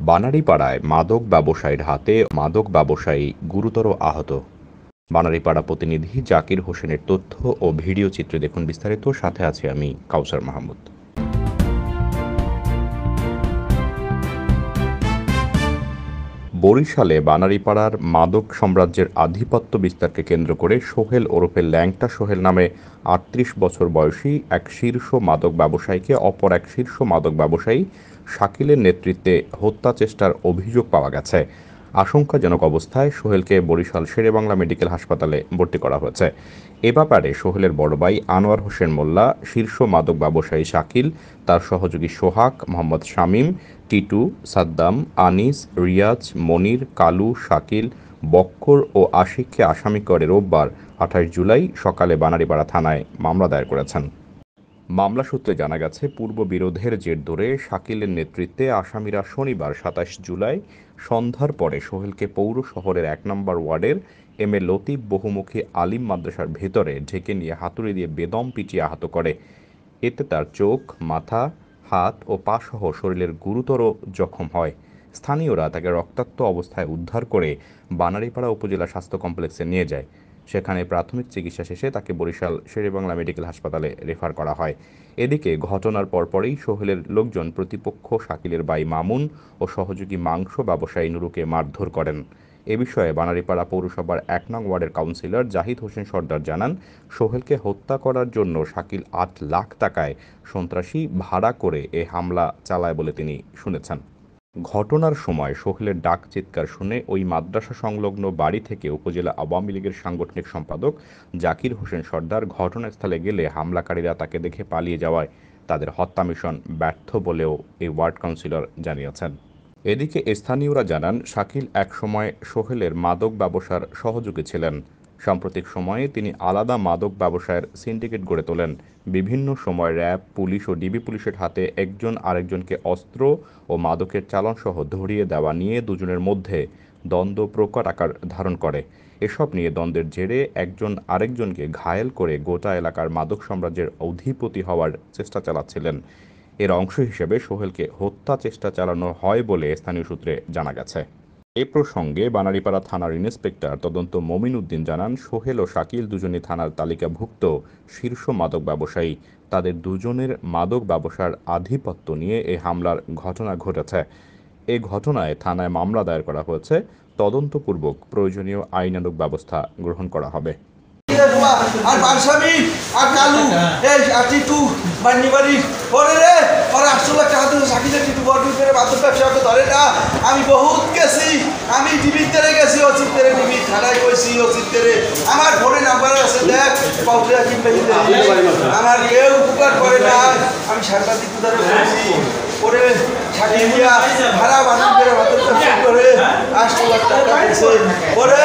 বানারীপাড়ায় মাদক ব্যবসায়ীর হাতে মাদক ব্যবসায়ী গুরুতর আহত। বানারীপাড়া প্রতিনিধি জাকির হোসেনের তথ্য ও ভিডিও চিত্রে দেখুন বিস্তারিত। সাথে আছে আমি কাউসার মাহমুদ। বরিশালে বানারীপাড়ার মাদক সাম্রাজ্যের আধিপত্য বিস্তারকে কেন্দ্র করে সোহেল ওরফে ল্যাংটা সোহেল নামে ৩৮ বছর বয়সী এক শীর্ষ মাদক ব্যবসায়ীকে অপর এক শীর্ষ মাদক ব্যবসায়ী শাকিলের নেতৃত্বে হত্যা চেষ্টার অভিযোগ পাওয়া গেছে। আশঙ্কাজনক অবস্থায় সোহেলকে বরিশাল শেরেবাংলা মেডিকেল হাসপাতালে ভর্তি করা হয়েছে। এ ব্যাপারে সোহেলের বড় ভাই আনোয়ার হোসেন মোল্লা, শীর্ষ মাদক ব্যবসায়ী শাকিল, তার সহযোগী সোহাগ, মোহাম্মদ শামীম, টিটু, সাদ্দাম, আনিস, রিয়াজ, মনির, কালু, শাকিল, বক্কর ও আশিককে আসামি করে রোববার ২৮ জুলাই সকালে বানারীপাড়া থানায় মামলা দায়ের করেছেন। মামলা সূত্রে জানা গেছে, পূর্ব বিরোধের জের ধরে শাকিলের নেতৃত্বে আসামিরা শনিবার ২৭ জুলাই সন্ধ্যার পরে সোহেলকে পৌর শহরের ১ নম্বর ওয়ার্ডের এম এ লতিফ বহুমুখী আলিম মাদ্রাসার ভেতরে ঢেকে নিয়ে হাতুড়ি দিয়ে বেদম পিটিয়ে আহত করে। এতে তার চোখ, মাথা, হাত ও পা সহ শরীরের গুরুতর জখম হয়। স্থানীয়রা তাকে রক্তাক্ত অবস্থায় উদ্ধার করে বানারীপাড়া উপজেলা স্বাস্থ্য কমপ্লেক্সে নিয়ে যায়। সেখানে প্রাথমিক চিকিৎসা শেষে তাকে বরিশাল শেরেবাংলা মেডিকেল হাসপাতালে রেফার করা হয়। এদিকে ঘটনার পরপরই সোহেলের লোকজন প্রতিপক্ষ শাকিলের ভাই মামুন ও সহযোগী মাংস ব্যবসায়ী নুরুকে মারধর করেন। এ বিষয়ে বানারীপাড়া পৌরসভার ১ নং ওয়ার্ডের কাউন্সিলর জাহিদ হোসেন সর্দার জানান, সোহেলকে হত্যা করার জন্য শাকিল ৮ লাখ টাকায় সন্ত্রাসী ভাড়া করে এ হামলা চালায় বলে তিনি শুনেছেন। ঘটনার সময় সোহেলের ডাক চিৎকার শুনে ওই মাদ্রাসা সংলগ্ন বাড়ি থেকে উপজেলা আওয়ামী লীগের সাংগঠনিক সম্পাদক জাকির হোসেন সর্দার ঘটনাস্থলে গেলে হামলাকারীরা তাকে দেখে পালিয়ে যাওয়ায় তাদের হত্যা মিশন ব্যর্থ বলেও এই ওয়ার্ড কাউন্সিলর জানিয়েছেন। এদিকে স্থানীয়রা জানান, শাকিল একসময় সোহেলের মাদক ব্যবসার সহযোগী ছিলেন। সাম্প্রতিক সময়ে তিনি আলাদা মাদক ব্যবসায়ের সিন্ডিকেট গড়ে তোলেন। বিভিন্ন সময় র্যাব, পুলিশ ও ডিবি পুলিশের হাতে একজন আরেকজনকে অস্ত্র ও মাদকের চালানসহ ধরিয়ে দেওয়া নিয়ে দুজনের মধ্যে দ্বন্দ্ব প্রকট আকার ধারণ করে। এসব নিয়ে দ্বন্দ্বের জেরে একজন আরেকজনকে ঘায়েল করে গোটা এলাকার মাদক সাম্রাজ্যের অধিপতি হওয়ার চেষ্টা চালাচ্ছিলেন। এর অংশ হিসেবে সোহেলকে হত্যা চেষ্টা চালানো হয় বলে স্থানীয় সূত্রে জানা গেছে। এ প্রসঙ্গে বানারীপাড়া থানার ইন্সপেক্টর তদন্ত মমিন উদ্দিন জানান, সোহেল ও শাকিল দুজনই থানার তালিকাভুক্ত শীর্ষ মাদক ব্যবসায়ী। তাদের দুজনের মাদক ব্যবসার আধিপত্য নিয়ে এই হামলার ঘটনা ঘটেছে। এ ঘটনায় থানায় মামলা দায়ের করা হয়েছে। তদন্তপূর্বক প্রয়োজনীয় আইনানুগ ব্যবস্থা গ্রহণ করা হবে। আর বারসামি আর কালু এই আর টিটু বাড়ি ওরে রে ওরা ৮০০ লাখ টাকা দিয়ে শাকিলের টিটু বড় করে বাদর ব্যবসাকে ধরে না। আমি বহুত গেছি, আমি ডিবিতে গেছি, অচিন্তের ডিবি থানায় কইছি, অচিন্তের আমার ফোনে নাম্বার আছে, দেখ পাউলিয়া কিনবে আমার কেউ উপকার করে না। আমি সাংবাদিক ধরে বলছি ওরে শাকিলিয়া ভাড়া বাদর করে বাদর ব্যবসা করে ৮০০ লাখ টাকা দিয়েছে। ওরে